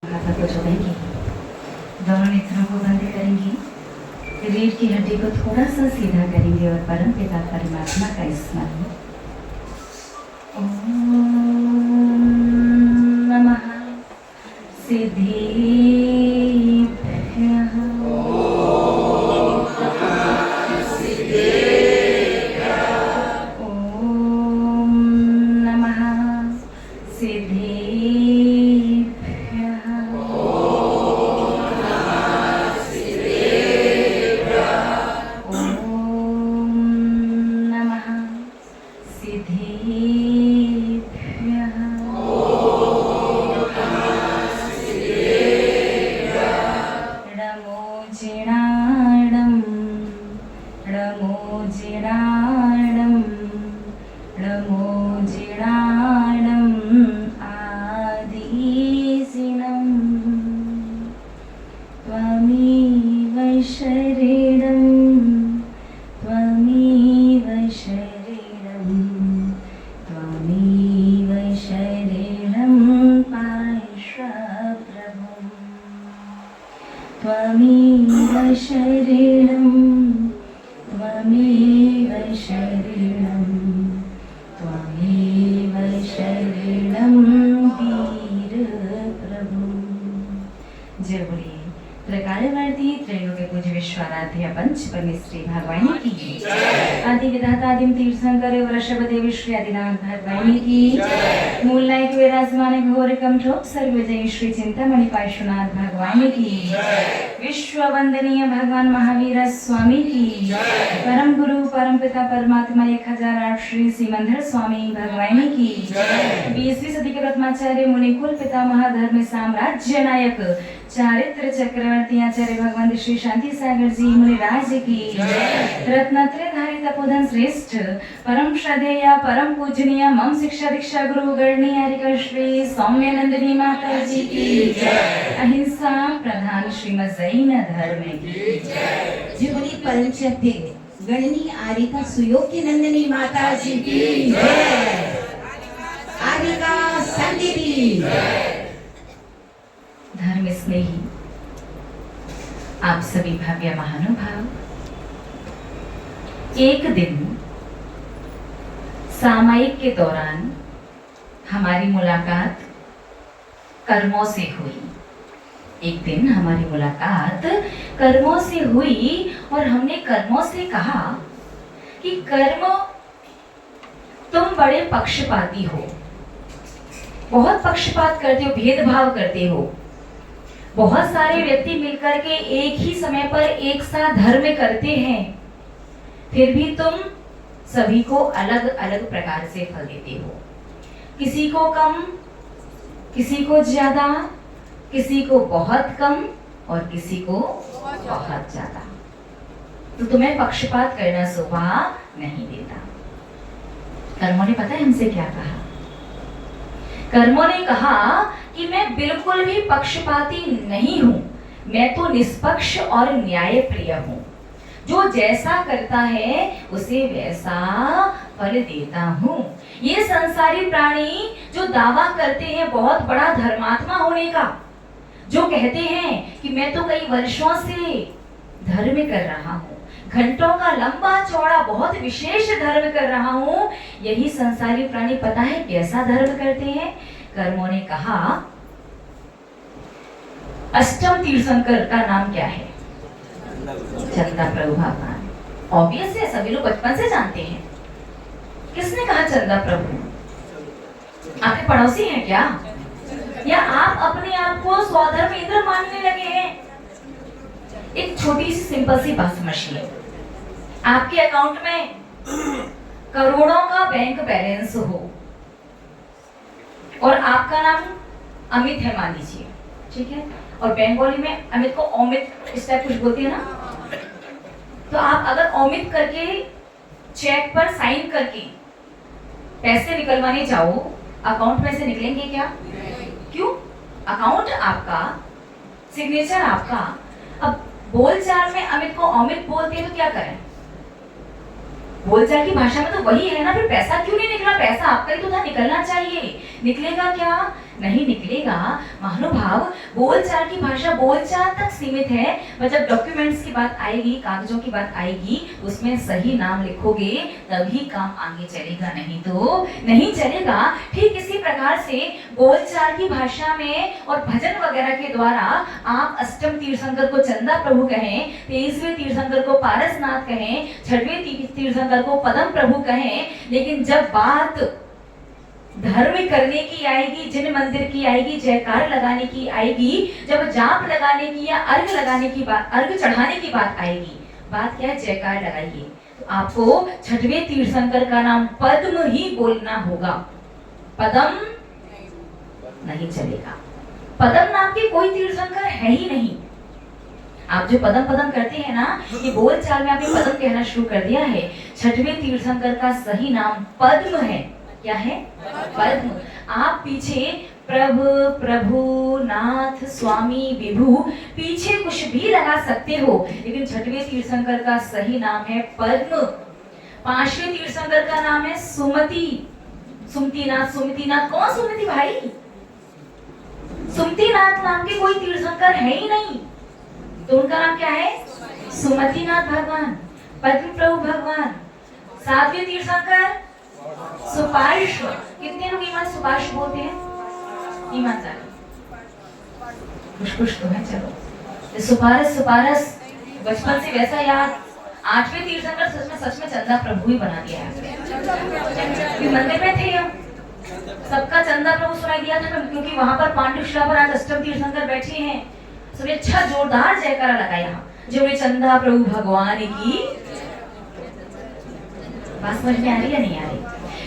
हाथों को जोड़ेंगे, दोनों नेत्रों को बंद करेंगे, रीढ़ की हड्डी को थोड़ा सा सीधा करेंगे और परम पिता परमात्मा का स्मरण। ओम नमः सिद्धेभ्यः। ओम नमः सिद्धेभ्यः। त्वमेव शरणं त्वमेव शरणं त्वमेव शरणं वीर प्रभु। जय बोलिए त्रकालवर्ती त्रैलोक्य पूज्य विश्वाराध्य पंच परमेश्वरी भगवानी की आदि विधाता आदिम तीर्थंकर वृषभ देवी श्री आदिनाथ भगवानी की मूल नायक विराजमान घोर कमठोप सर्वजय श्री चिंतामणि पार्श्वनाथ भगवानी की विश्व वंदनीय भगवान महावीर स्वामी की परम गुरु परम पिता परमात्मा 1008 श्री सिमंदर स्वामी भगवानी की 20वीं सदी के ब्रह्माचार्य मुनिकुल पितामह धर्म साम्राज्य नायक चारित्र चक्रवर्ती आचार्य भगवान श्री शांति सागर जी मुनिराज की रत्नत्रय धारी तपोधन श्रेष्ठ परम श्रद्धेय परम पूजनीय मम शिक्षा दीक्षा गुरु गणनी हरिकर श्री सौम्यानंदनी माता जी की अहिंसा प्रधान श्रीमद जैन धर्म की जी बोली पंचभ्य गणनी आरिका सुयोग्य नंदनी माता जी की आरिका संदीपी धर्म स्नेही आप सभी भव्य महानुभाव, एक दिन सामायिक के दौरान हमारी मुलाकात कर्मों से हुई। एक दिन हमारी मुलाकात कर्मों से हुई और हमने कर्मों से कहा कि कर्म तुम बड़े पक्षपाती हो, बहुत पक्षपात करते हो, भेदभाव करते हो। बहुत सारे व्यक्ति मिलकर के एक ही समय पर एक साथ धर्म करते हैं, फिर भी तुम सभी को अलग अलग प्रकार से फल देते हो। किसी को कम, किसी को ज्यादा, किसी को बहुत कम और किसी को बहुत ज्यादा। तो तुम्हें पक्षपात करना शोभा नहीं देता। कर्मों ने पता है हमसे क्या कहा? कर्मों ने कहा कि मैं बिल्कुल भी पक्षपाती नहीं हूं, मैं तो निष्पक्ष और न्यायप्रिय हूं। जो जैसा करता है उसे वैसा फल देता हूं। ये संसारी प्राणी जो दावा करते हैं बहुत बड़ा धर्मात्मा होने का, जो कहते हैं कि मैं तो कई वर्षों से धर्म कर रहा हूं, घंटों का लंबा चौड़ा बहुत विशेष धर्म कर रहा हूं, यही संसारी प्राणी पता है कैसा धर्म करते हैं? कर्मों ने कहा अष्टम तीर्थंकर का नाम क्या है? चंदा प्रभु भगवान। ऑब्वियस है, सभी लोग बचपन से जानते हैं। किसने कहा चंदा प्रभु? आपके पड़ोसी हैं क्या? या आप अपने आप को स्वधर्म इंद्र मानने लगे हैं? एक छोटी सी सिंपल सी बात समझिए, आपके अकाउंट में करोड़ों का बैंक बैलेंस हो और आपका नाम अमित है मान लीजिए, ठीक है, और बंगाली में अमित को अमित इस टाइप कुछ बोलती है ना, तो आप अगर अमित करके चेक पर साइन करके पैसे निकलवाने जाओ, अकाउंट में से निकलेंगे क्या? क्यों? अकाउंट आपका, सिग्नेचर आपका। अब बोलचाल में अमित को अमित बोलते हैं तो क्या करें? बोलचाल की भाषा में तो वही है ना, फिर पैसा क्यों नहीं निकला? पैसा आपका ही तो था, निकलना चाहिए। निकलेगा क्या? नहीं निकलेगा। महानुभाव, बोलचाल की भाषा बोलचाल तक सीमित है, पर जब डॉक्यूमेंट्स की बात आएगी, कागजों की बात आएगी, उसमें सही नाम लिखोगे तभी काम आगे चलेगा, नहीं तो नहीं चलेगा। ठीक इसी प्रकार से बोलचाल की भाषा में और भजन वगैरह के द्वारा आप अष्टम तीर्थंकर को चंदा प्रभु कहें, 23वें तीर्थंकर को पारसनाथ कहें, 6वें तीर्थंकर को पदम प्रभु कहें, लेकिन जब बात धर्म करने की आएगी, जिन मंदिर की आएगी, जयकार लगाने की आएगी, जब जाप लगाने की या अर्घ लगाने की बात, अर्घ चढ़ाने की बात आएगी, बात क्या है, जयकार लगाइए, तो आपको 6वें तीर्थंकर का नाम पद्म ही बोलना होगा, पदम नहीं चलेगा। पदम नाम के कोई तीर्थंकर है ही नहीं। आप जो पदम पदम करते हैं ना, ये बोल चाल में आपने पदम कहना शुरू कर दिया है। 6वें तीर्थंकर का सही नाम पद्म है। क्या है? पद्म। आप पीछे प्रभु, प्रभु, नाथ, स्वामी, विभु, पीछे कुछ भी लगा सकते हो, लेकिन 6वें तीर्थंकर का सही नाम है पद्म। 5वें तीर्थंकर का नाम है सुमति, सुमतिनाथ, सुमतिनाथ। कौन सुमति भाई? सुमतिनाथ नाम के कोई तीर्थंकर है ही नहीं, तो उनका नाम क्या है? सुमतिनाथ भगवान, पद्म प्रभु भगवान। 7वें तीर्थंकर सुपार्श। कितने लोग ईमान सुपार्श बोलते हैं? ईमानदार कुछ तो है। चलो, सुपारस, सुपारस बचपन से वैसा याद। 8वें तीर्थंकर सच में चंदा प्रभु ही बना दिया है। मंदिर में थे हम, सबका चंदा प्रभु सुनाई दिया था, क्योंकि वहां पर पांडुशिला पर आज अष्टम तीर्थंकर बैठे हैं। सबने अच्छा जोरदार जयकारा लगाया, जो चंदा प्रभु भगवान की। बात समझ में आ रही या नहीं आ रही?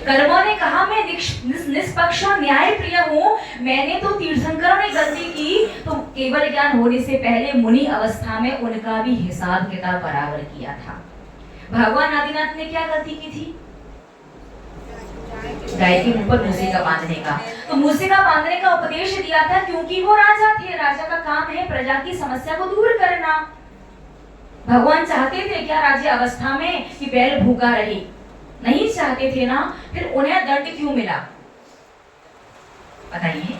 कर्मों ने कहा मैं निष्पक्ष और न्याय प्रिय हूँ। मैंने तो तीर्थंकरों ने गलती की, तो केवल ज्ञान होने से पहले मुनि अवस्था में उनका भी हिसाब किताब बराबर किया था। भगवान आदिनाथ ने क्या गलती की थी? गाय के मुंह पर मूसिका बांधने का। तो मूसिका बांधने का उपदेश दिया था, क्योंकि वो राजा थे। राजा का काम है प्रजा की समस्या को दूर करना। भगवान चाहते थे क्या राज्य अवस्था में कि बैल भूखा रहे? नहीं चाहते थे ना, फिर उन्हें दंड क्यों मिला बताइए?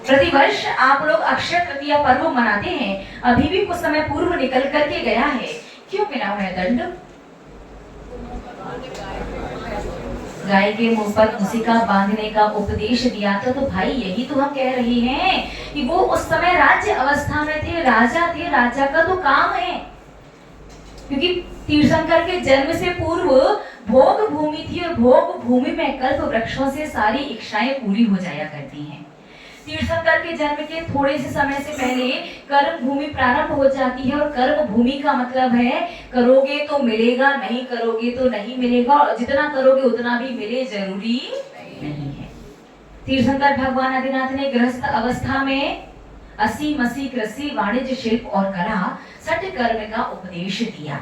प्रतिवर्ष आप लोग अक्षय तृतीया पर्व मनाते हैं, अभी भी कुछ समय पूर्व निकल करके गया है, क्यों मिला उन्हें दंड? गाय के मुंह पर मूसिका बांधने का उपदेश दिया था। तो भाई यही तो हम कह रहे हैं कि वो उस समय राज्य अवस्था में थे, राजा थे, राजा का तो काम है। क्योंकि तीर्थंकर के जन्म से पूर्व भोग भूमि थी, और भोग भूमि में कल्प वृक्षों से सारी इच्छाएं पूरी हो जाया करती हैं। तीर्थंकर के जन्म के थोड़े से समय से पहले कर्म भूमि प्रारंभ हो जाती है, और कर्म भूमि का मतलब है करोगे तो मिलेगा, नहीं करोगे तो नहीं मिलेगा, और जितना करोगे उतना भी मिले जरूरी नहीं है। तीर्थंकर भगवान आदिनाथ ने गृहस्थ अवस्था में 80 कृषि, वाणिज्य, शिल्प और कला 6 कर्म का उपदेश दिया।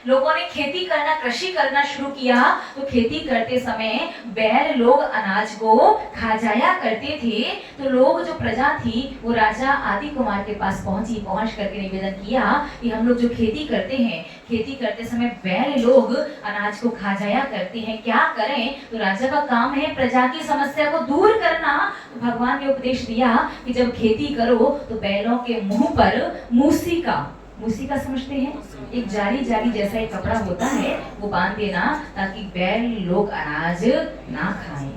लोगों ने खेती करना, कृषि करना शुरू किया, तो खेती करते समय बैल लोग अनाज को खा जाया करते थे। तो लोग, जो प्रजा थी, वो राजा आदि कुमार के पास पहुंच करके निवेदन किया कि हम लोग जो खेती करते हैं, खेती करते समय बैल लोग अनाज को खा जाया करते हैं, क्या करें? तो राजा का काम है प्रजा की समस्या को दूर करना। तो भगवान ने उपदेश दिया कि जब खेती करो तो बैलों के मुंह पर मूसिका समझते हैं, एक जाली जैसा एक कपड़ा होता है, वो बांध देना, ताकि बैल लोग अनाज ना खाएं।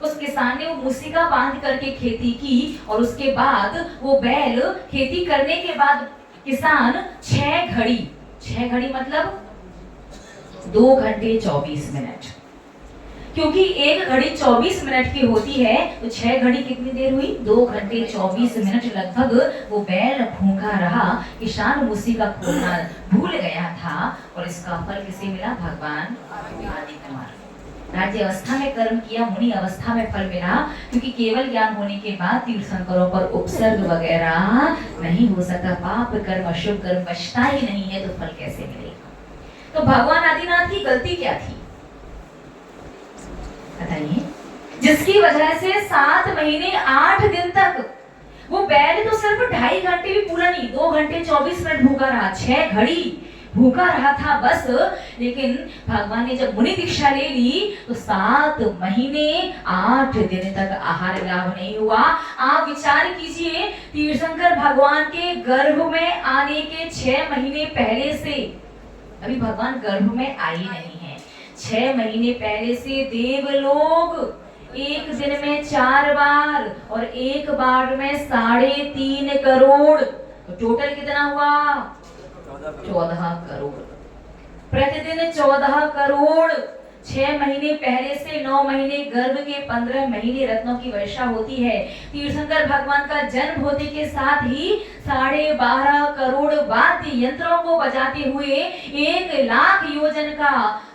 उस किसान ने वो मूसिका बांध करके खेती की, और उसके बाद वो बैल, खेती करने के बाद किसान 6 घड़ी मतलब 2 घंटे 24 मिनट, क्योंकि 1 घड़ी 24 मिनट की होती है, तो 6 घड़ी कितनी देर हुई? 2 घंटे 24 मिनट लगभग वो बैल भूखा रहा। किसान मूसिका खोलना भूल गया था, और इसका फल किसे मिला? भगवान आदि कुमार। राज्य अवस्था में कर्म किया, मुनि अवस्था में फल मिला, क्योंकि केवल ज्ञान होने के बाद तीर्थंकरों पर उपसर्ग वगैरह नहीं हो सकता। पाप कर्म, अशुभ कर्म बचता ही नहीं है, तो फल कैसे मिलेगा? तो भगवान आदिनाथ की गलती क्या थी बताइए, जिसकी वजह से 7 महीने 8 दिन तक वो बैल तो सिर्फ 2.5 घंटे भी पूरा नहीं, 2 घंटे 24 मिनट भूखा रहा। 6 घड़ी भूखा रहा था बस। लेकिन भगवान ने जब मुनि दीक्षा ले ली तो 7 महीने 8 दिन तक आहार लाभ नहीं हुआ। आप विचार कीजिए, तीर्थंकर भगवान के गर्भ में आने के 6 महीने पहले से, अभी भगवान गर्भ में आई नहीं है, 6 महीने पहले से देवलोग एक दिन में 4 बार और एक बार में 3.5 करोड़, तो टोटल कितना हुआ? 14 करोड़। प्रतिदिन 14 करोड़। 6 महीने पहले से 9 महीने गर्भ के 15 महीने रत्नों की वर्षा होती है। तीर्थंकर भगवान का जन्म होने के साथ ही 12.5 करोड़ वाद्य यंत्रों को बजाते हुए 1 लाख योजन का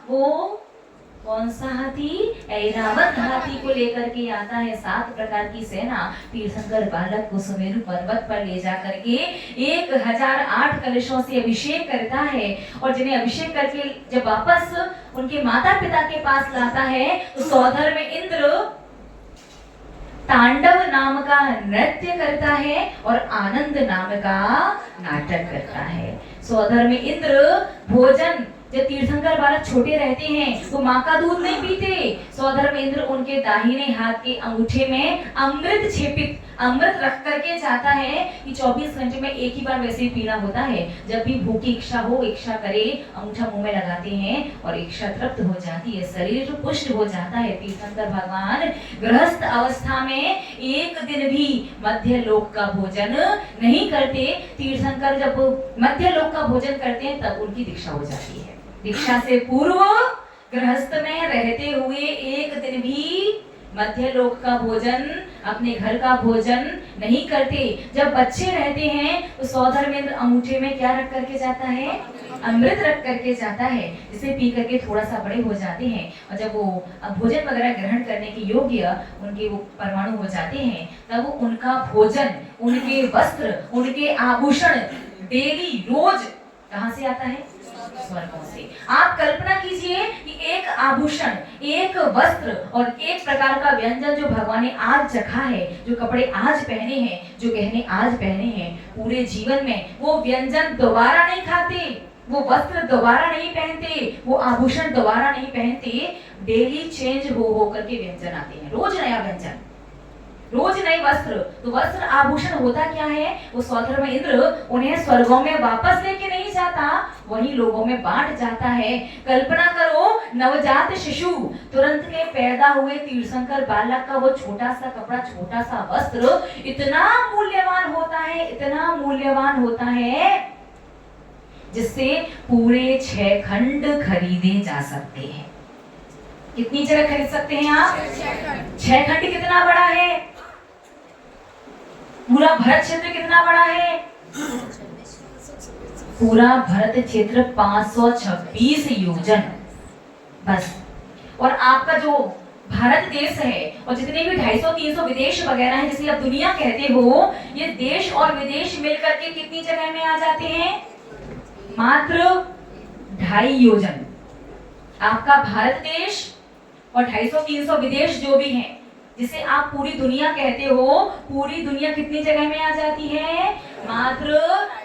वो कौन सा हाथी? ऐरावत हाथी को लेकर के आता है। 7 प्रकार की सेना तीर्थंकर बालक को सुमेरु पर्वत पर ले जा करके 1008 कलशों से अभिषेक करता है, और जिन्हें अभिषेक करके जब वापस उनके माता पिता के पास लाता है तो सौधर में इंद्र तांडव नाम का नृत्य करता है और आनंद नाम का नाटक करता है। सौधर में इंद्र भोजन, जब तीर्थंकर बालक छोटे रहते हैं तो माँ का दूध नहीं पीते, सौधर में इंद्र उनके दाहिने हाथ के अंगूठे में अमृत छेपित अमृत रख करके चाहता है कि 24 घंटे में एक ही बार वैसे ही पीना होता है। जब भी भूख की इच्छा हो, इच्छा करे, अंगूठा मुंह में लगाते हैं और इच्छा तृप्त हो जाती है, शरीर पुष्ट हो जाता है। तीर्थंकर भगवान गृहस्थ अवस्था में एक दिन भी मध्य लोक का भोजन नहीं करते। तीर्थंकर जब मध्य लोक का भोजन करते हैं तब उनकी दीक्षा हो जाती है। दीक्षा से पूर्व गृहस्थ में रहते हुए एक दिन भी मध्य लोक का भोजन, अपने घर का भोजन नहीं करते। जब बच्चे रहते हैं तो सौधर में अंगूठे में क्या रख करके जाता है? अमृत रख करके जाता है, जिसे पी करके थोड़ा सा बड़े हो जाते हैं, और जब वो भोजन वगैरह ग्रहण करने के योग्य उनके वो परमाणु हो जाते हैं तब उनका भोजन, उनके वस्त्र, उनके आभूषण डेली रोज कहाँ से आता है? स्वर्गों से। आप कल्पना कीजिए कि एक आभूषण, एक वस्त्र और एक प्रकार का व्यंजन जो भगवान ने आज चखा है, जो कपड़े आज पहने हैं, जो गहने आज पहने हैं, पूरे जीवन में वो व्यंजन दोबारा नहीं खाते, वो वस्त्र दोबारा नहीं पहनते, वो आभूषण दोबारा नहीं पहनते। डेली चेंज हो करके व्यंजन आते हैं, रोज नया व्यंजन, रोज नए वस्त्र। तो वस्त्र आभूषण होता क्या है? वो सौधर में इंद्र उन्हें स्वर्गों में वापस लेके नहीं जाता, वही लोगों में बांट जाता है। कल्पना करो, नवजात शिशु, तुरंत के पैदा हुए तीर्थंकर बालक का वो छोटा सा कपड़ा, छोटा सा वस्त्र इतना मूल्यवान होता है, इतना मूल्यवान होता है, जिससे पूरे 6 खंड खरीदे जा सकते हैं। कितनी जगह खरीद सकते हैं आप? 6 खंड कितना बड़ा है? पूरा भरत क्षेत्र कितना बड़ा है? पूरा भरत क्षेत्र 526 योजन बस। और आपका जो भारत देश है और जितने भी 250-300 विदेश वगैरह हैं जिसे आप दुनिया कहते हो, ये देश और विदेश मिलकर के कितनी जगह में आ जाते हैं? मात्र 2.5 योजन। आपका भारत देश और 250-300 विदेश जो भी हैं, जिसे आप पूरी दुनिया कहते हो, पूरी दुनिया कितनी जगह में आ जाती है? मात्र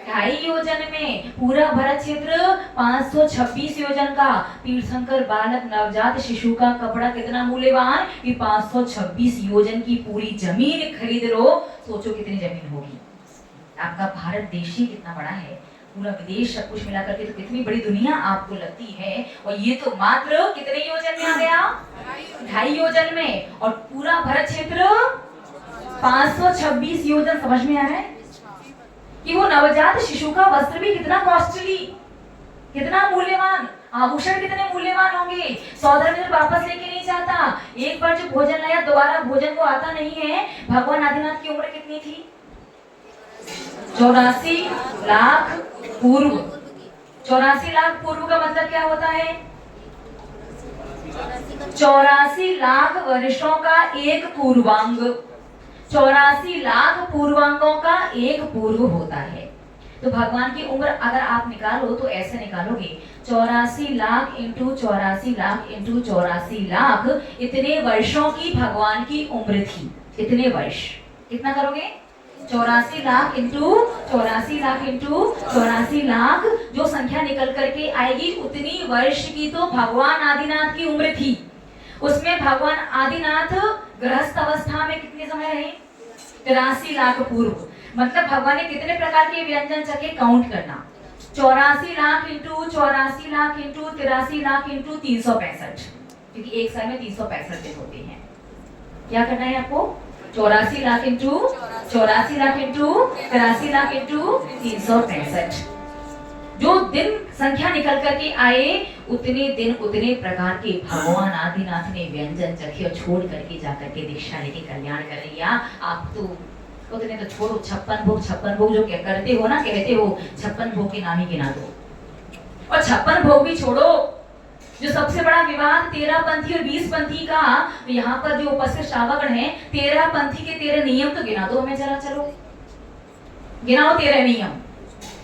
2.5 योजन में। पूरा भरत क्षेत्र 526 योजन का। तीर्थंकर बालक नवजात शिशु का कपड़ा कितना मूल्यवान कि 526 योजन की पूरी जमीन खरीद लो। सोचो कितनी जमीन होगी। आपका भारत देश ही कितना बड़ा है, पूरा विदेश सब कुछ मिलाकर के तो कितनी बड़ी दुनिया आपको लगती है। और ये तो मात्र कितने योजन में आ गया? 2.5 योजन में। और पूरा भरत क्षेत्र 526 योजन। समझ में आ रहा है कि वो नवजात शिशु का वस्त्र भी कितना कॉस्टली, कितना मूल्यवान, आभूषण कितने मूल्यवान होंगे। सौधर में वापस लेके नहीं जाता, एक बार जो भोजन लाया दोबारा भोजन को आता नहीं है। भगवान आदिनाथ की उम्र कितनी थी? 84 लाख पूर्व। 84 लाख पूर्व का मतलब क्या होता है? 84 लाख वर्षों का एक पूर्वांग। 84 लाख पूर्वांगों का एक पूर्व होता है। तो भगवान की उम्र अगर आप निकालो तो ऐसे निकालोगे, 84 लाख इंटू 84 लाख इंटू 84 लाख, इतने वर्षों की भगवान की उम्र थी। इतने वर्ष कितना करोगे? 84 लाख इंटू 84 लाख इंटू 84 लाख जो संख्या निकल करके आएगी उतनी वर्ष की तो भगवान आदिनाथ की उम्र थी। उसमें भगवान आदिनाथ गृहस्थ अवस्था में कितने समय रहे? 83 लाख पूर्व। मतलब भगवान ने कितने प्रकार के व्यंजन चखे काउंट करना। 84 lakh into 84 lakh into 83 lakh into 365, क्योंकि एक साल में 365 दिन होते हैं। क्या करना है आपको? 84 lakh into 84 lakh into 83 lakh into 365। जो दिन संख्या निकल करके आए उतने दिन उतने प्रकार के भगवान आदिनाथ ने व्यंजन चखे और छोड़ करके जाकर के दीक्षा लेके कल्याण कर लिया। आप तो उतने तो छोड़ो, 56 भोग जो करते हो ना, कहते हो 56 भोग के नाम ही गिना दो। और 56 भोग भी छोड़ो, जो सबसे बड़ा विवाद 13 पंथी और 20 पंथी का, यहाँ पर जो उपस्थित श्रावकगण हैं, 13 पंथी के 13 नियम तो गिना दो हमें जरा। चलो गिनाओ 13 नियम।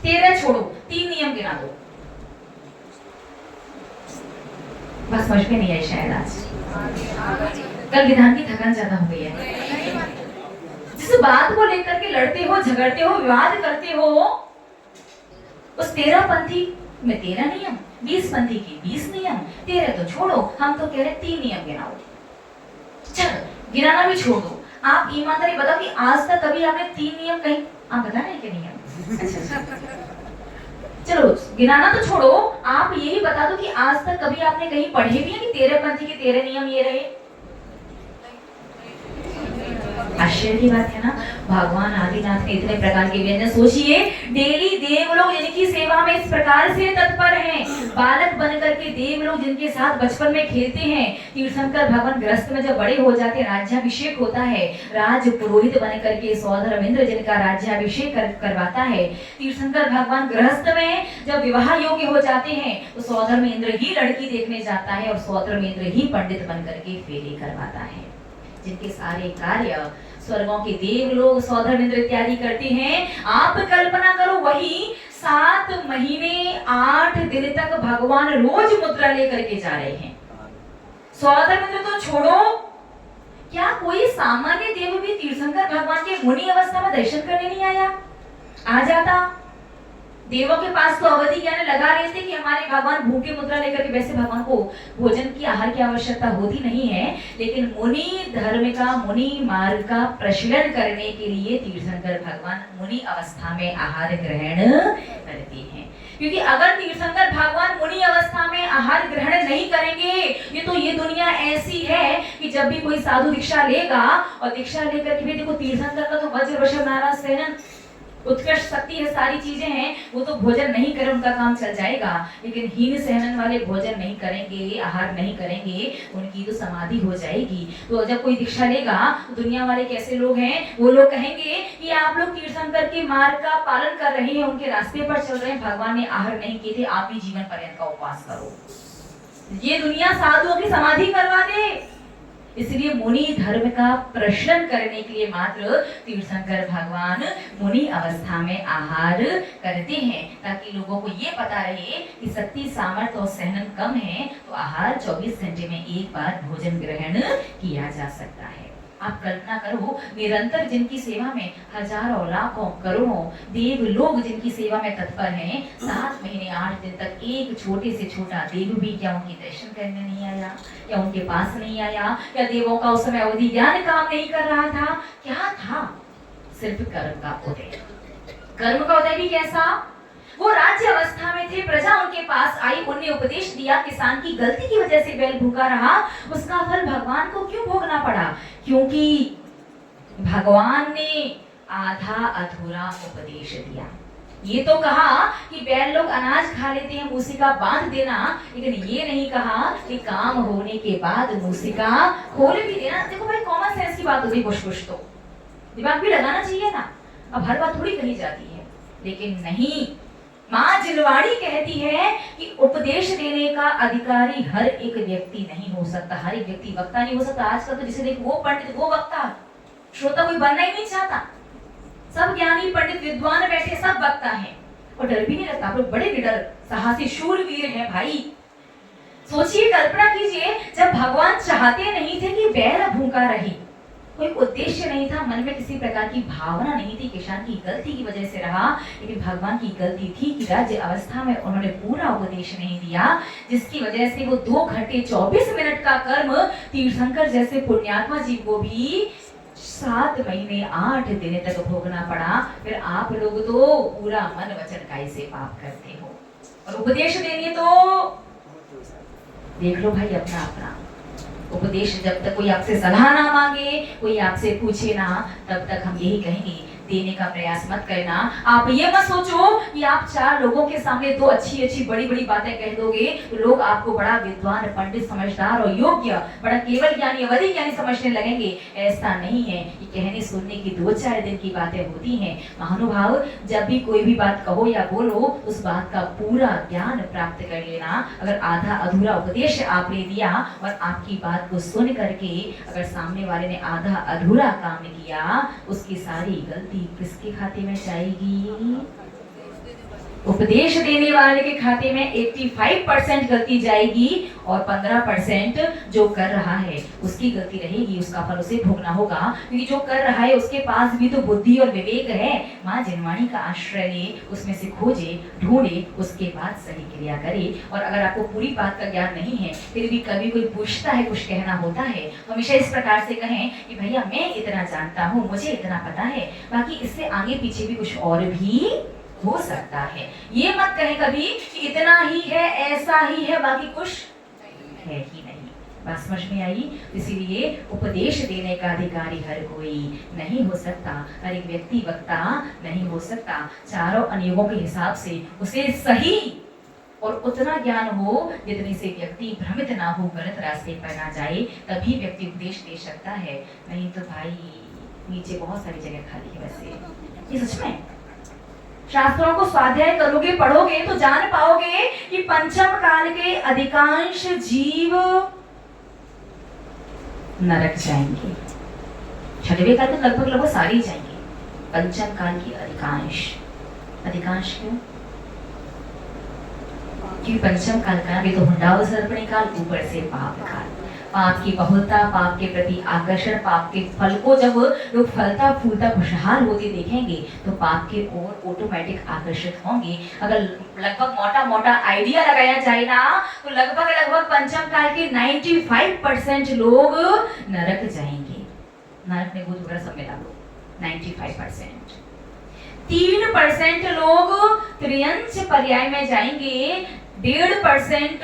13 छोड़ो, 3 नियम गिना दो। बस समझ में नहीं आई शायद आज। कल विधान की थकान ज्यादा हो गई है। जिस बात को लेकर के लड़ते हो, झगड़ते हो, विवाद करते हो, उस 13 पंथी में 13 नियम, 20 पंथी के 20 नियम, 13 तो छोड़ो, हम तो कह रहे 3 नियम गिनाओ। चलो गिनाना भी छोड़ दो। आप ईमानदारी बताओ कि आज तक कभी आपने 3 नियम कहीं आप बता रहे हैं कि नियम? चलो गिनाना तो छोड़ो, आप यही बता दो कि आज तक कभी आपने कहीं पढ़े भी है कि 13 पंथी के 13 नियम ये रहे? आश्चर्य की बात है ना। भगवान आदिनाथ ने इतने प्रकार के व्यंजन, सोचिए डेली देवलोग जिनकी सेवा में इस प्रकार से तत्पर हैं, बालक बनकर के देवलोग जिनके साथ बचपन में खेलते हैं, तीर्थंकर भगवान ग्रस्त में जब बड़े हो जाते हैं, राज्याभिषेक होता है, राज पुरोहित बनकर के सौधर्मेंद्र जिनका राज्याभिषेक करवाता है, तीर्थंकर भगवान गृहस्थ में जब विवाह योग्य हो जाते हैं तो सौधर्मेंद्र ही लड़की देखने जाता है और सौधर्मेंद्र ही पंडित बनकर के फेरे करवाता है। जिनके सारे कार्य स्वर्गों के देव लोग सौधर्मेंद्र इत्यादि करते हैं। आप कल्पना करो, वही 7 महीने 8 दिन तक भगवान रोज मुद्रा लेकर के जा रहे हैं। सौधर्मेंद्र तो छोड़ो, क्या कोई सामान्य देव भी तीर्थंकर भगवान के मुनि अवस्था में दर्शन करने नहीं आया? आ जाता। देवों के पास तो अवधि ज्ञान लगा रहे थे कि हमारे भगवान भूखे मुद्रा लेकर के, वैसे भगवान को भोजन की आहार की आवश्यकता होती नहीं है, लेकिन मुनि धर्म का, मुनि मार्ग का प्रचलन करने के लिए तीर्थंकर भगवान मुनि अवस्था में आहार ग्रहण करते हैं। क्योंकि अगर तीर्थंकर भगवान मुनि अवस्था में आहार ग्रहण नहीं करेंगे, ये दुनिया ऐसी है कि जब भी कोई साधु दीक्षा लेगा और दीक्षा लेकर के भी देखो, तीर्थंकर का तो वज्र वशर नाराज सेनन उत्कृष्ट शक्ति है, सारी चीजें हैं, वो तो भोजन नहीं करे उनका काम चल जाएगा, लेकिन हीन सहनन वाले भोजन नहीं करेंगे, आहार नहीं करेंगे, उनकी तो समाधि हो जाएगी। तो जब कोई दीक्षा लेगा तो दुनिया वाले कैसे लोग हैं, वो लोग कहेंगे कि आप लोग तीर्थंकर के मार्ग का पालन कर रहे हैं, उनके रास्ते पर चल रहे हैं, भगवान ने आहार नहीं किए थे, आप भी जीवन पर्यंत का उपवास करो। ये दुनिया साधुओं की समाधि करवा दे। इसलिए मुनि धर्म का प्रश्न करने के लिए मात्र तीर्थंकर भगवान मुनि अवस्था में आहार करते हैं, ताकि लोगों को ये पता रहे कि शक्ति, सामर्थ्य और सहनन कम है तो आहार 24 घंटे में एक बार भोजन ग्रहण किया जा सकता है। आप कल्पना करो, निरंतर जिनकी सेवा में हजारों लाखों करोड़ों देव लोग जिनकी सेवा में तत्पर हैं, 7 महीने 8 दिन तक एक छोटे से छोटा देव भी क्या उनके दर्शन करने नहीं आया, या उनके पास नहीं आया, या देवों का उस समय अवधि ज्ञान काम नहीं कर रहा था? क्या था? सिर्फ कर्म का उदय। कर्म का उदय भी कैसा? वो राज्य अवस्था में थे, प्रजा उनके पास आई, उन्हें उपदेश दिया, किसान की गलती की वजह से बैल भूखा रहा, उसका फल भगवान को क्यों भोगना पड़ा? क्योंकि भगवान ने आधा अधूरा उपदेश दिया। ये तो कहा कि बैल लोग अनाज खा लेते हैं, मूसिका बांध देना, लेकिन ये नहीं कहा कि काम होने के बाद मूसिका खोल भी देना। देखो भाई, कॉमन सेंस की बात होती है, कुछ तो दिमाग भी लगाना चाहिए ना। अब हर बात थोड़ी कही जाती है, लेकिन नहीं, माँ जिलवाड़ी कहती है कि उपदेश देने का अधिकारी हर एक व्यक्ति नहीं हो सकता, हर एक व्यक्ति वक्ता नहीं हो सकता। आजकल तो जिसे देख वो पंडित, वो वक्ता, श्रोता कोई बनना ही नहीं चाहता। सब ज्ञानी पंडित विद्वान बैठे, सब वक्ता हैं, और डर भी नहीं लगता। आप लोग बड़े निडर साहसी शूरवीर हैं भाई। सोचिए, कल्पना कीजिए, जब भगवान चाहते नहीं थे कि बैल भूखा रहे, कोई उद्देश्य नहीं था, मन में किसी प्रकार की भावना नहीं थी। किसान की गलती की वजह से रहा, लेकिन भगवान की गलती थी कि राज्य अवस्था में उन्होंने पूरा उपदेश नहीं दिया, जिसकी वजह से वो 2 घंटे 24 मिनट का कर्म तीर्थंकर जैसे पुण्यात्मा जी को भी 7 महीने 8 दिन तक भोगना पड़ा। फिर आप लोग तो पूरा मन वचन काय से पाप करते हो, और उपदेश देंगे तो देख लो भाई अपना अपना उपदेश। जब तक कोई आपसे सलाह ना मांगे, कोई आपसे पूछे ना, तब तक हम यही कहेंगे देने का प्रयास मत करना। आप ये मत सोचो कि आप 4 लोगों के सामने 2 अच्छी अच्छी बड़ी बड़ी बातें कह दोगे तो लोग आपको बड़ा विद्वान, पंडित, समझदार और योग्य, बड़ा केवल ज्ञानी, अवधि ज्ञानी समझने लगेंगे। ऐसा नहीं है। ये कहने सुनने की 2-4 दिन की बातें होती हैं। महानुभाव, जब भी कोई भी बात कहो या बोलो, उस बात का पूरा ज्ञान प्राप्त कर लेना। अगर आधा अधूरा उपदेश आपने दिया और आपकी बात को सुन करके अगर सामने वाले ने आधा अधूरा काम किया, उसकी सारी गलती किसके खाते में जाएगी? उपदेश देने वाले के खाते में 85% गलती जाएगी, और 15% जो कर रहा है उसकी गलती रहेगी। उसका फल उसे भोगना होगा, क्योंकि जो कर रहा है उसके पास भी तो बुद्धि और विवेक है। माँ जिनवाणी का आश्रय ले, उसमें से खोजे, ढूंढे, उसके बाद सही क्रिया करे। और अगर आपको पूरी बात का ज्ञान नहीं है, फिर भी कभी कोई पूछता है, कुछ कहना होता है, हमेशा इस प्रकार से कहें कि भैया मैं इतना जानता हूँ, मुझे इतना पता है, बाकी इससे आगे पीछे भी कुछ और भी हो सकता है। ये मत कहें कभी कि इतना ही है, ऐसा ही है, बाकी कुछ है ही नहीं। बात समझ में आई? इसीलिए उपदेश देने का अधिकारी हर कोई नहीं हो सकता, हर एक व्यक्ति वक्ता नहीं हो सकता। चारों अनियमों के हिसाब से उसे सही और उतना ज्ञान हो जितने से व्यक्ति भ्रमित ना हो, गलत रास्ते पर ना जाए, तभी व्यक्ति उपदेश दे सकता है। नहीं तो भाई नीचे बहुत सारी जगह खाली है। वैसे ये सच में शास्त्रों को स्वाध्याय करोगे, पढ़ोगे तो जान पाओगे कि पंचम काल के अधिकांश जीव नरक जाएंगे। 6वें काल तो लगभग सारे जाएंगे। पंचम काल की अधिकांश क्यों? क्योंकि पंचम काल का भी तो हुंडाओ सर्पणी काल, ऊपर से पाप काल, पाप की बहुलता, पाप के प्रति आकर्षण, पाप के फल को जब लोग फलता फूलता खुशहाल होते देखेंगे तो पाप के ओर ऑटोमेटिक आकर्षित होंगे। अगर लगभग मोटा मोटा आइडिया लगाया जाए ना, तो लगभग पंचम काल के 95% लोग नरक जाएंगे। नरक में भूत वगैरह सब मिला लो, 95%। 3% लोग त्रियंच पर्याय में जाएंगे, 1.5%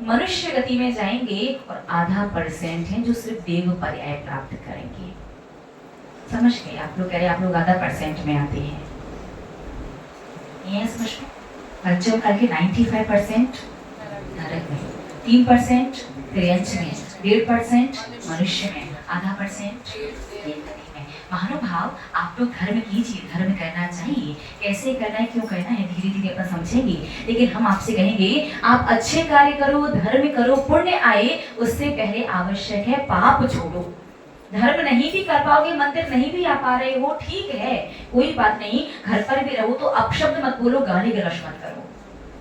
मनुष्य गति में जाएंगे, और आधा % है जो सिर्फ देव पर्याय प्राप्त करेंगे। समझ गए? आप लोग कह रहे हैं आप लोग आधा % में आते हैं, ये समझ में? पंचम काल के 95% नरक में, 3% त्रियंच में, 1.5% मनुष्य में, आधा % देवगति में। महानुभाव, आप लोग धर्म कीजिए, धर्म करना चाहिए। कैसे करना है, क्यों करना है, धीरे धीरे अपन समझेंगे। लेकिन हम आपसे कहेंगे आप अच्छे कार्य करो, धर्म करो, पुण्य आए, उससे पहले आवश्यक है पाप छोड़ो। धर्म नहीं भी कर पाओगे, मंदिर नहीं भी आ पा रहे हो, ठीक है, कोई बात नहीं। घर पर भी रहो तो अपशब्द मत बोलो, गाली गलौज मत करो,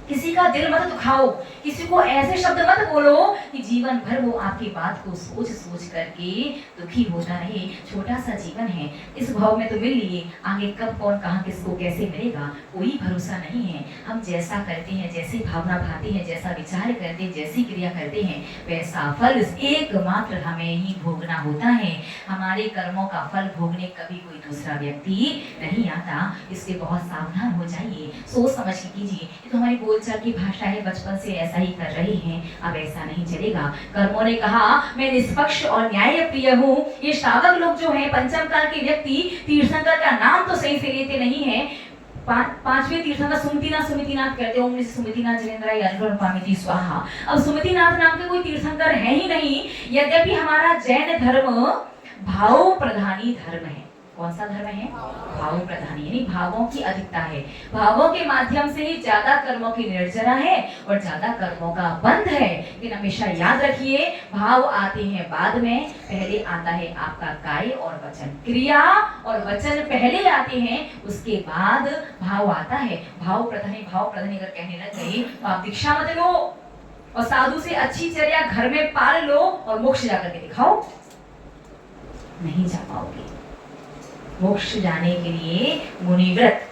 किसी का दिल मत दुखाओ, किसी को ऐसे शब्द मत बोलो कि जीवन भर वो आपकी बात को सोच सोच करके दुखी होता रहे। छोटा सा जीवन है, इस भाव में तो मिल लिए, आगे कब कौन कहाँ किसको कैसे मिलेगा कोई भरोसा नहीं है। हम जैसा करते हैं, जैसी भावना भाती है, जैसा विचार करते हैं, जैसी क्रिया करते हैं, वैसा फल एकमात्र हमें ही भोगना होता है। हमारे कर्मों का फल भोगने कभी कोई दूसरा व्यक्ति नहीं आता। इससे बहुत सावधान हो जाइए, सोच समझ के कीजिए। ये तो हमारी बोलचाल की भाषा है, बचपन से ऐसा ही कर रहे हैं, अब ऐसा नहीं चलेगा। कर्मों ने कहा मैं निष्पक्ष और न्याय प्रिय हूँ। ये श्रावक लोग जो हैं, पंचम काल के व्यक्ति, तीर्थंकर का नाम तो सही से लेते नहीं है। 5वें तीर्थंकर सुमतिनाथ कहते हैं, ओम सुमतिनाथ जनेन्द्राय अनुपामिति स्वाहा। अब सुमतिनाथ नाम के कोई तीर्थंकर है ही नहीं। यद्यपि हमारा जैन धर्म भाव प्रधानी धर्म है। कौन सा धर्म है? भाव प्रधानी, यानी भावों की अधिकता है। भावों के माध्यम से ही ज्यादा कर्मों की निर्जरा है और ज्यादा कर्मों का बंध है। लेकिन हमेशा याद रखिए, भाव आते हैं बाद में, पहले आता है आपका काय और वचन, क्रिया और वचन पहले आते हैं, उसके बाद भाव आता है। भाव प्रधानी अगर कहने लग गए तो आप दीक्षा मत लो और साधु से अच्छी चर्या घर में पाल लो और मोक्ष जाकर के दिखाओ। नहीं जा पाओगे। मोक्ष जाने के लिए मुनिव्रत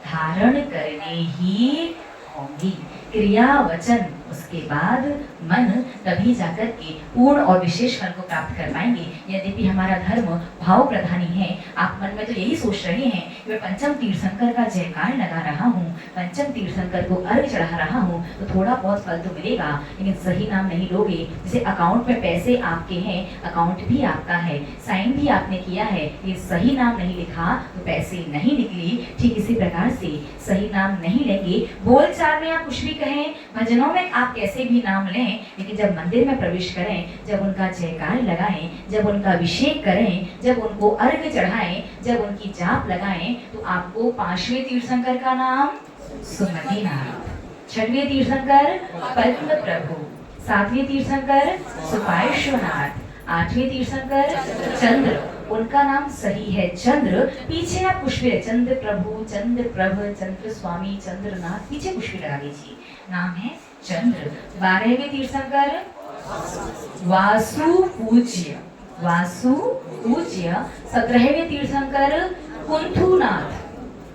धारण करने ही होंगी, क्रिया वचन, उसके बाद मन, तभी जाकर के पूर्ण और विशेष फल को प्राप्त कर पाएंगे। यद्यपि हमारा धर्म भाव प्रधानी है, आप मन में तो यही सोच रहे हैं कि मैं पंचम तीर्थंकर का जयकार लगा रहा हूँ, पंचम तीर्थंकर को अर्घ चढ़ा रहा हूँ, तो थोड़ा बहुत फल तो मिलेगा, लेकिन सही नाम नहीं लोगे। जैसे अकाउंट में पैसे आपके हैं, अकाउंट भी आपका है, साइन भी आपने किया है, ये सही नाम नहीं लिखा तो पैसे नहीं निकली। ठीक इसी प्रकार से सही नाम नहीं लेंगे, बोलचाल में आप कुछ भी कहें, भजनों में आप कैसे भी नाम लें, लेकिन जब मंदिर में प्रवेश करें, जब उनका जयकार लगाएं, जब उनका अभिषेक करें, जब उनको अर्घ चढ़ाएं, जब उनकी जाप लगाएं, तो आपको पांचवें तीर्थंकर का नाम सुमतिनाथ, छठवें तीर्थंकर पद्म प्रभु, सातवें तीर्थंकर सुपार्श्वनाथ, आठवें तीर्थंकर चंद्र, उनका नाम सही है चंद्र, पीछे आप पुष्पी चंद्र प्रभु, चंद्र प्रभ, चंद्र स्वामी, चंद्रनाथ, पीछे पुष्पी लगा दीजिए, नाम है चंद्र। 12वें तीर्थंकर वासु पूज्य, वासु पूज्य। 17वें तीर्थंकर कुंथुनाथ,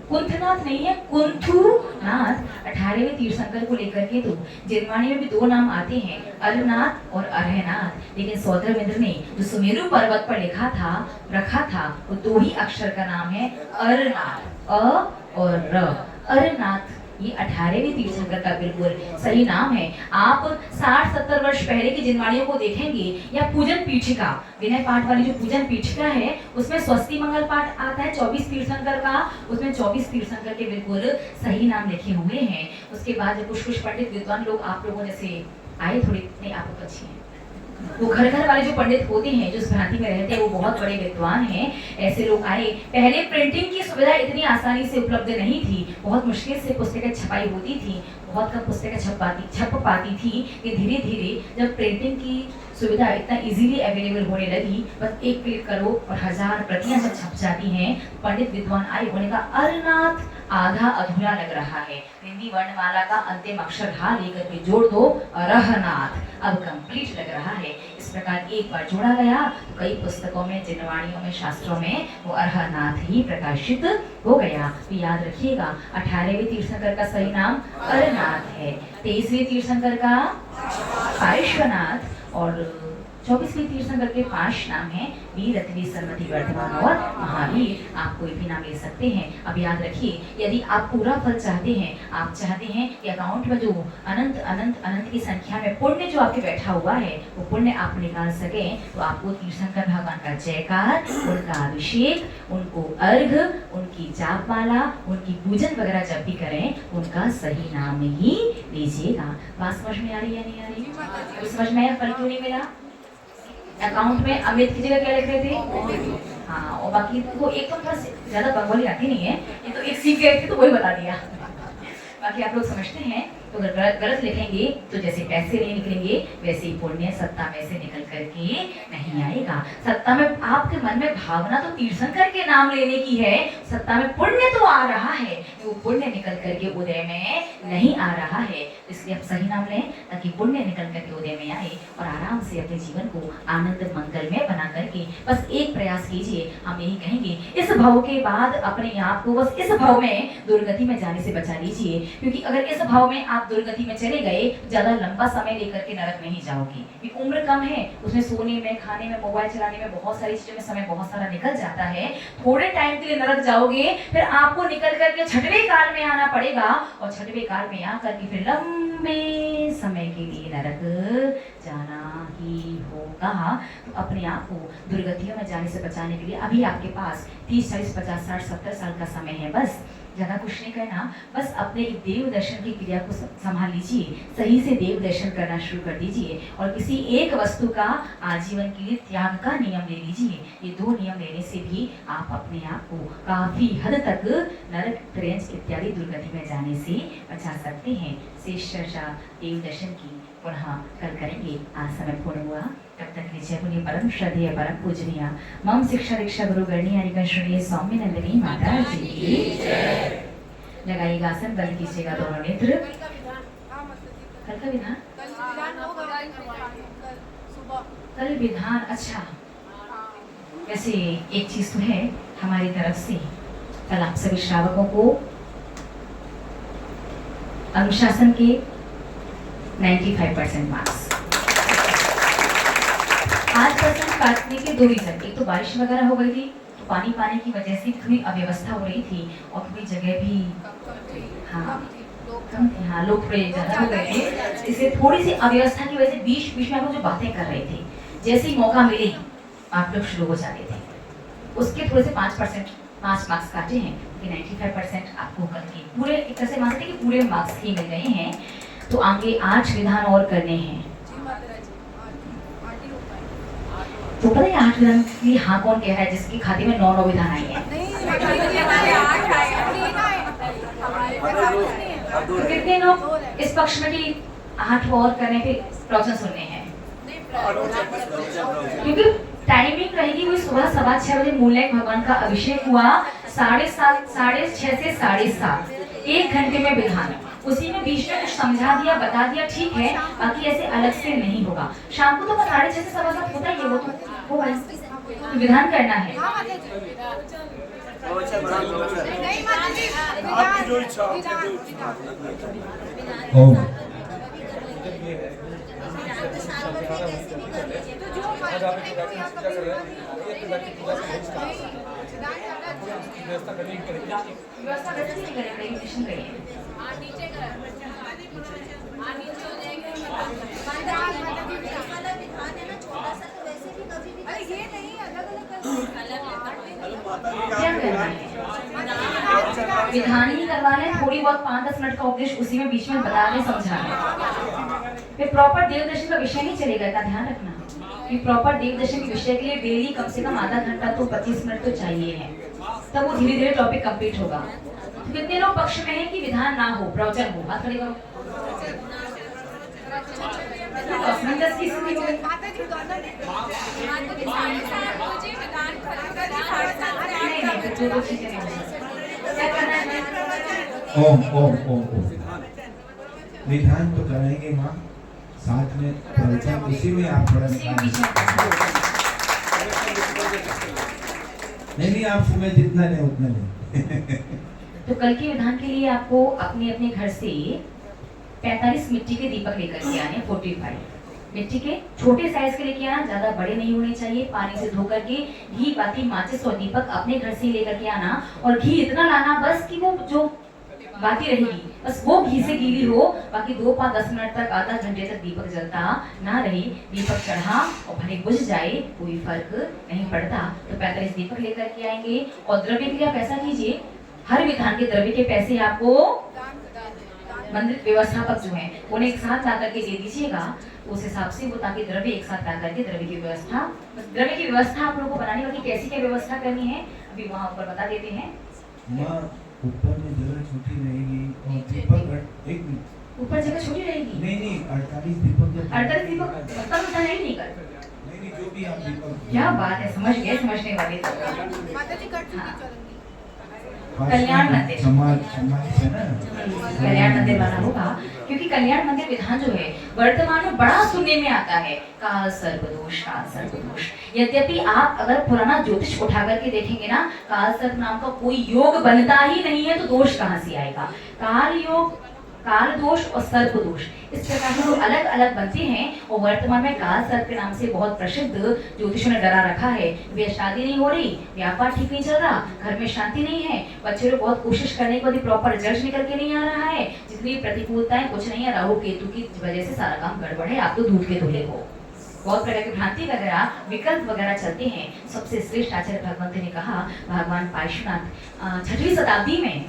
कुंथनाथ नहीं है कुंथुनाथ। 18वें तीर्थंकर को लेकर के तो जिनवाणी में भी दो नाम आते हैं, अरनाथ और अरहनाथ, लेकिन सौंदरवेंद्र ने जो सुमेरु पर्वत पर लिखा था, रखा था, वो दो ही अक्षर का नाम है अरनाथ, अ और र, अरनाथ। ये 18वें तीर्थंकर का बिल्कुल सही नाम है। आप 60-70 वर्ष पहले की जिनवाणियों को देखेंगे, या पूजन पीठिका, विनय पाठ वाली जो पूजन पीठिका है, उसमें स्वस्ति मंगल पाठ आता है 24 तीर्थंकर का, उसमें 24 तीर्थंकर के बिल्कुल सही नाम लिखे हुए हैं। उसके बाद जो कुछ पंडित विद्वान लोग आप लोगों जैसे आए, थोड़ी नहीं आप लोग अच्छी हैं, वो घर घर वाले जो पंडित होते हैं, जो इस भ्रांति में रहते हैं, वो बहुत बड़े विद्वान हैं, ऐसे लोग आए। पहले प्रिंटिंग की सुविधा इतनी आसानी से उपलब्ध नहीं थी, बहुत मुश्किल से पुस्तकें छपाई होती थी, बहुत कम पुस्तकें छप पाती थी। कि धीरे धीरे जब प्रिंटिंग की सुविधा इतना इजीली अवेलेबल होने लगी, बस एक क्लिक करो और 1000 प्रतियां जब छप जाती हैं, पंडित विद्वान आए, उन्होंने कहा अरनाथ आधा अधूरा लग रहा है, हिंदी वर्णमाला का अंतिम अक्षर हा लेकर के जोड़ दो, अरहनाथ अब कंप्लीट लग रहा है। इस प्रकार एक बार जोड़ा गया तो कई पुस्तकों में, जिनवाणियों में, शास्त्रों में वो अरहनाथ ही प्रकाशित हो गया। तो याद रखिएगा, 18वें तीर्थंकर का सही नाम अरनाथ है, 23वें तीर्थंकर का पार्श्वनाथ, और 24वें तीर्थंकर के 5 नाम हैं, वीर, अतिवीर, सर्वति, वर्धमान और महावीर। आप कोई भी नाम ले सकते हैं। अब याद रखिए, यदि आप पूरा फल चाहते हैं, आप चाहते हैं कि अकाउंट में जो अनंत अनंत अनंत की संख्या में पुण्य जो आपके बैठा हुआ है, वो पुण्य आप निकाल सकें, तो आपको तीर्थंकर भगवान का जयकार, उनका अभिषेक, उनको अर्घ, उनकी जापमाला, उनकी पूजन वगैरह जब भी करें, उनका सही नाम ही लीजिएगा। बात समझ में आ रही है, नहीं आ रही? समझ में आया? फल क्यों नहीं मिला? अकाउंट में अमित की जगह क्या लिख रहे थे? हाँ, और बाकी वो एक तो थोड़ा ज्यादा बंगाली आती नहीं है, ये तो एक सीख गए थे तो वही बता दिया। बाकी आप लोग समझते हैं, तो अगर गलत लिखेंगे तो जैसे पैसे नहीं निकलेंगे, वैसे ही पुण्य सत्ता में से निकल करके नहीं आएगा। सत्ता में आपके मन में भावना तो तीर्थंकर के नाम लेने की है, सत्ता में पुण्य तो आ रहा है, वो पुण्य निकल करके उदय में नहीं आ रहा है। इसलिए आप सही नाम लें, ताकि पुण्य निकल करके उदय में आए और आराम से अपने जीवन को आनंद मंगल में बना करके बस एक प्रयास कीजिए। हम यही कहेंगे, इस भाव के बाद अपने आप को बस इस भाव में दुर्गति में जाने से बचा लीजिए, क्योंकि अगर इस भाव में आप दुर्गति में चले गए, ज्यादा लंबा समय लेकर के नरक नहीं जाओगे। ये उम्र कम है, उसमें सोने में, खाने में, मोबाइल चलाने में, बहुत सारी चीजों में समय बहुत सारा निकल जाता है। थोड़े टाइम के लिए नरक जाओगे, फिर आपको निकल करके छठवें काल में आना पड़ेगा, और छठवें काल में आकर के फिर लंबे समय के लिए नरक जाना ही होगा। तो अपने आप को दुर्गतियों में जाने से बचाने के लिए अभी आपके पास 30, 40, 50, 60, 70 साल का समय है, बस ज़्यादा कुछ नहीं करना। बस अपने देव दर्शन की क्रिया को संभाल लीजिए, सही से देव दर्शन करना शुरू कर दीजिए, और किसी एक वस्तु का आजीवन के लिए त्याग का नियम ले लीजिए। ये 2 नियम लेने से भी आप अपने आप को काफ़ी हद तक नरक, त्रेंच इत्यादि दुर्गति में जाने से बचा सकते हैं। शेष चर्चा देव दर्शन की पुनः कल करेंगे। आज समय पूर्ण हुआ, तब तक लीजिए अपनी परम श्रद्धेय, परम पूजनीय मम शिक्षा दीक्षा गुरु गणनी हरिकन श्री सौम्य नंदिनी माता जी की लगाइएगा आसन, बंद कीजिएगा दोनों नेत्र। कल का विधान, कल विधान, अच्छा वैसे एक चीज तो है हमारी तरफ से, कल आप सभी श्रावकों को अनुशासन के 95% मार्क्स। 5% काटने के दो रीजन, एक तो बारिश वगैरह हो गई थी, तो पानी की वजह से थोड़ी अव्यवस्था हो रही थी और थोड़ी जगह भी कम थी, हाँ लोग थोड़े ज़्यादा हो गए थे, इसलिए थोड़ी सी अव्यवस्था की वजह से बीच बीच में आप लोग जो बातें कर रहे थे, जैसे ही मौका मिले आप लोग शुरू हो जाते थे। उसके थोड़े से 5 मार्क्स काटे हैं, कि 95% आपको कल के पूरे एक तरह से मान सकते हैं कि पूरे मार्क्स ही मिल गए हैं। तो आगे 8 विधान और करने हैं। तो पता है 8 विधान की हाँ कौन कह रहा है जिसके खाते में 9 विधान आई है? तो कितने लोग इस पक्ष में कि 8 और करने पे प्रवचन सुनने हैं? क्योंकि टाइमिंग रहेगी वही सुबह 6:15 बजे मूलक भगवान का अभिषेक हुआ, 7:30 से 7:30 1 घंटे में विधान, उसी में बीच में कुछ समझा दिया बता दिया, ठीक है, बाकी ऐसे अलग से नहीं होगा। शाम को तो 6:30 से 7:15 होता ही है, वो तो होगा ही, तो विधान करना है। ओम व्यवस्था कैसे नहीं करेंगे, निश्चित करिए। क्या करना है? विधान ही करवा रहे हैं, थोड़ी बहुत 5-10 मिनट का उपदेश उसी में बीच में बता रहे समझा रहे। फिर प्रॉपर देव दर्शन का विषय नहीं चलेगा, इतना ध्यान रखना कि प्रॉपर देव दर्शन के विषय के लिए डेली कम से कम आधा घंटा तो 25 मिनट तो चाहिए है, तब वो धीरे धीरे टॉपिक कंप्लीट होगा। तो कितने लोग पक्ष में हैं कि विधान ना हो, प्रवचन हो? हाथ खड़े करो। असमंजस की स्थिति हो गई। नहीं, दो चीजें नहीं हो सकती। क्या करना है? ओम ओम ओम ओम विधान तो कराएंगे माँ, साथ में प्रवचन उसी में आप थोड़ा नहीं आप सुबह जितना लें उतना लें। तो कल के विधान के लिए आपको अपने अपने घर से 45 मिट्टी के दीपक लेकर के आने, 45 मिट्टी के छोटे साइज के लेके आना, ज्यादा बड़े नहीं होने चाहिए। पानी से धो करके घी, बाती, माचिस और दीपक अपने घर से लेकर के आना, और घी इतना लाना बस कि वो जो बाती रहेगी बस वो घी से गीली हो, बाकी 2-5-10 मिनट तक, आधा घंटे तक दीपक जलता ना रहे। दीपक चढ़ा और भले बुझ जाए कोई फर्क नहीं पड़ता। तो 45 दीपक लेकर के आएंगे। और द्रव्य के लिए आप ऐसा कीजिए, हर विधान के द्रव्य के पैसे आपको मंदिर व्यवस्थापक जो है उन्हें एक साथ ला करके दे दीजिएगा, उस हिसाब से वो, ताकि द्रव्य एक साथ ला करके द्रव्य की व्यवस्था आप लोगों को बनानी होगी। कैसी क्या व्यवस्था करनी है अभी वहाँ ऊपर बता देते हैं। माँ ऊपर में जगह छोटी रहेगी और दीपक एक ऊपर जगह छोटी रहेगी? नहीं 48 दीपक 48 दीपक मतलब उतना नहीं कर, नहीं जो भी आप दीपक। क्या बात है, समझ गए, समझने वाले। कल्याण मंदिर कल्याण मंदिर बना होगा, क्योंकि कल्याण मंदिर विधान जो है वर्तमान में बड़ा सुनने में आता है, काल सर्पदोष, काल सर्पदोष। यद्यपि आप अगर पुराना ज्योतिष उठा करके देखेंगे ना, काल सर्प नाम का कोई योग बनता ही नहीं है, तो दोष कहाँ से आएगा? काल योग, काल दोष और सर्प दोष, इस प्रकार से अलग अलग बनते हैं। और वर्तमान में काल सर्प के नाम से बहुत प्रसिद्ध ज्योतिषों ने डरा रखा है। वे शादी नहीं हो रही, व्यापार ठीक नहीं चल रहा, घर में शांति नहीं है, बच्चे लोग बहुत कोशिश करने के बाद प्रॉपर रिजल्ट निकल के नहीं आ रहा है, जितनी प्रतिकूलताएं कुछ नहीं है, राहु केतु की वजह से सारा काम गड़बड़ है, आप तो दूध के धुले हो। बहुत प्रकार की भ्रांति वगैरह, विकल्प वगैरह चलते हैं। सबसे श्रेष्ठ आचार्य भगवंत ने कहा, भगवान पार्श्वनाथ 6वीं शताब्दी में,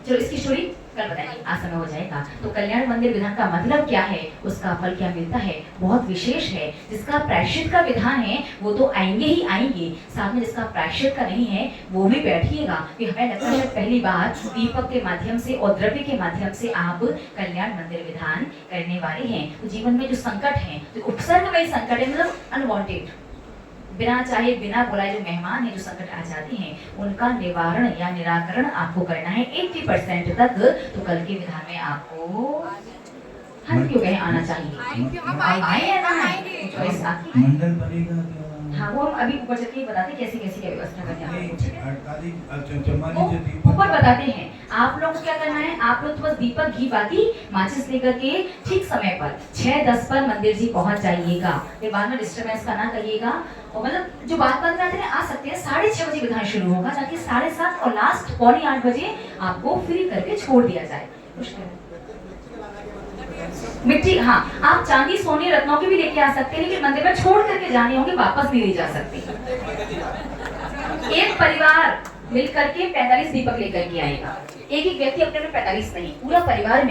चलो इसकी स्टोरी कल बताएंगे, आज समय हो जाएगा। तो कल्याण मंदिर विधान का मतलब क्या है, उसका फल क्या मिलता है, बहुत विशेष है। जिसका प्रायश्चित का विधान है वो तो आएंगे ही आएंगे, साथ में जिसका प्रायश्चित का नहीं है वो भी बैठिएगा। कि हमें लगता है पहली बार दीपक के माध्यम से और द्रव्य के माध्यम से आप कल्याण मंदिर विधान करने वाले हैं। तो जीवन में जो संकट है, जो उपसर्गमय संकट है, मतलब अनवांटेड, बिना चाहे बिना बुलाए जो मेहमान है, जो संकट आ जाते हैं, उनका निवारण या निराकरण आपको करना है 80% तक। तो कल के विधान में आपको हम क्यों कहें आना चाहिए, आए या ना आए, चॉइस आपकी। मंडल बनेगा क्या? हाँ वो हम अभी ऊपर चल के बताते हैं कैसी कैसी क्या व्यवस्था करनी है नहीं, आपको, ठीक है? 48 चम्मा वो नीचे दीपक ऊपर बताते हैं। आप लोग को क्या करना है, आप लोग तो बस दीपक घी बाती माचिस लेकर के ठीक समय पर 6:10 पर मंदिर जी पहुंच जाइएगा। ये बाद में डिस्टर्बेंस का ना करिएगा, और मतलब जो बात में आते हैं आ सकते हैं 6:30 बजे विधान शुरू होगा, ताकि 7:30 और लास्ट 7:45 बजे आपको फ्री करके छोड़ दिया जाए। कुछ करें। मिट्टी, हाँ आप चांदी सोने रत्नों के भी लेके आ सकते हैं, लेकिन मंदिर में छोड़ करके जाने होंगे, वापस नहीं ले जा सकते। एक परिवार मिल करके 45 दीपक लेकर के आएगा। एक एक व्यक्ति अपने में 45 नहीं, पूरा परिवार